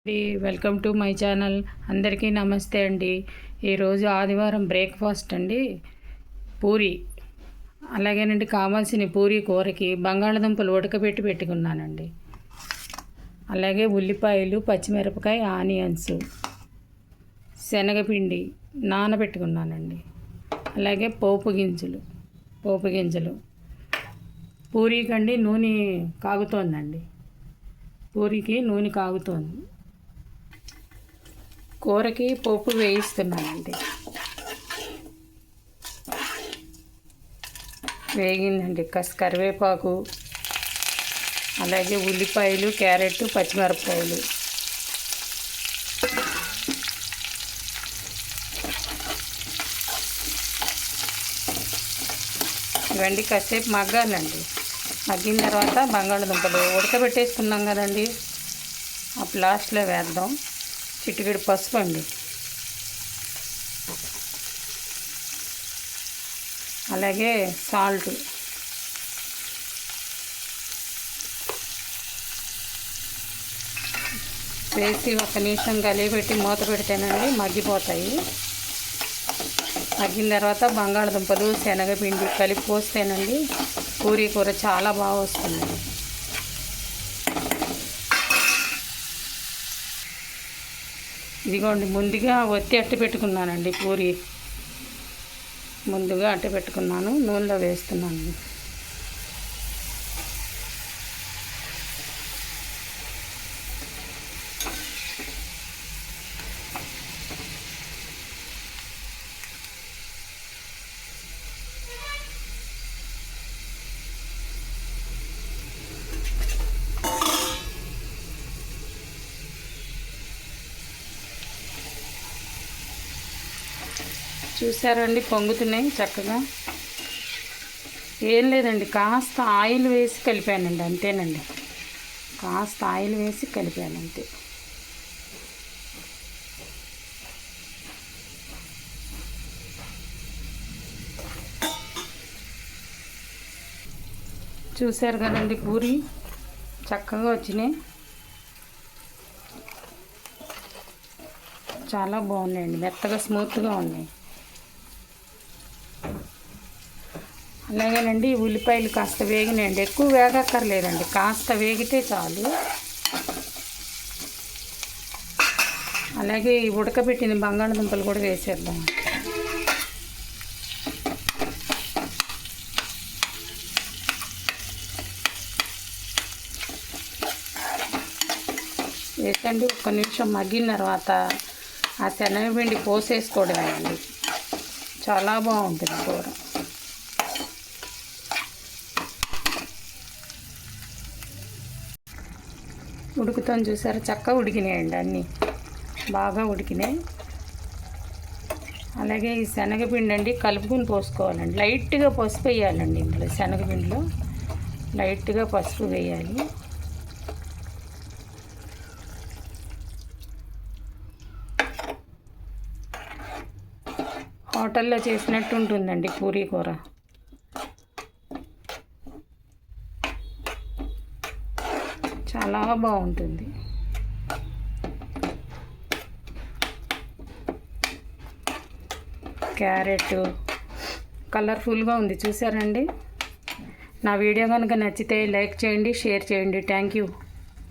Welcome to my channel. అందరికీ నమస్తే అండి. ఈరోజు ఆదివారం బ్రేక్ఫాస్ట్ అండి, పూరి. అలాగేనండి, కావాల్సిన పూరి కూరకి బంగాళదుంపలు ఉడకబెట్టి పెట్టుకున్నానండి. అలాగే ఉల్లిపాయలు, పచ్చిమిరపకాయ, ఆనియన్స్, శనగపిండి నానబెట్టుకున్నానండి. అలాగే పోపు గింజలు. పూరీకండి నూనె కాగుతోందండి. పూరికి నూనె కాగుతోంది. కూరకి పోపు వేయిస్తున్నానండి. వేగిందండి. కరివేపాకు, అలాగే ఉల్లిపాయలు, క్యారెట్, పచ్చిమిరపకాయలు. ఇవన్నీ కాసేపు మగ్గాలండి. మగ్గిన తర్వాత బంగాళదుంపలు ఉడకబెట్టేసుకున్నాం కదండి, అప్పుడు లాస్ట్లో వేద్దాం. చిటికెడు పసుపు అండి, అలాగే సాల్ట్, వేసి ఒక నిమిషం కలిపెట్టి మూత పెడితేనండి మగ్గిపోతాయి. మగ్గిన తర్వాత బంగాళదుంపలు, శనగపిండి కలిపి పోస్తేనండి పూరీ కూర చాలా బాగా వస్తుంది. ఇదిగోండి, ముందుగా ఒత్తి అట్టి పెట్టుకున్నానండి. పూరి ముందుగా అట్టి పెట్టుకున్నాను, నూనెలో వేస్తున్నాను. చూసారండి, పొంగుతున్నాయి చక్కగా. ఏం లేదండి, కాస్త ఆయిల్ వేసి కలిపానండి, అంతేనండి. కాస్త ఆయిల్ వేసి కలిపాను అంతే. చూసారు కదండి, పూరి చక్కగా వచ్చినాయి. చాలా బాగున్నాయండి, మెత్తగా స్మూత్గా ఉన్నాయి. అలాగేనండి, ఉల్లిపాయలు కాస్త వేగినాయండి. ఎక్కువ వేగక్కర్లేదండి, కాస్త వేగితే చాలు. అలాగే ఉడకబెట్టిన బంగాళదుంపలు కూడా వేసేద్దాం. వేసండి, ఒక్క నిమిషం మగ్గిన తర్వాత ఆ శనగపిండి పోసేసుకోవడమేనండి. చాలా బాగుంటుంది కూర. ఉడుకుతాను చూసారు, చక్కగా ఉడికినాయండి, అన్నీ బాగా ఉడికినాయి. అలాగే ఈ శనగపిండి అండి కలుపుకుని పోసుకోవాలండి. లైట్గా పసుపు వేయాలండి, ఇందులో శనగపిండిలో లైట్గా పసుపు వేయాలి. హోటల్లో చేసినట్టు ఉంటుందండి పూరీ కూర. చాలా బాగుంటుంది. క్యారెట్ కలర్ఫుల్గా ఉంది, చూసారండి. నా వీడియో కనుక నచ్చితే లైక్ చేయండి, షేర్ చేయండి. Thank you.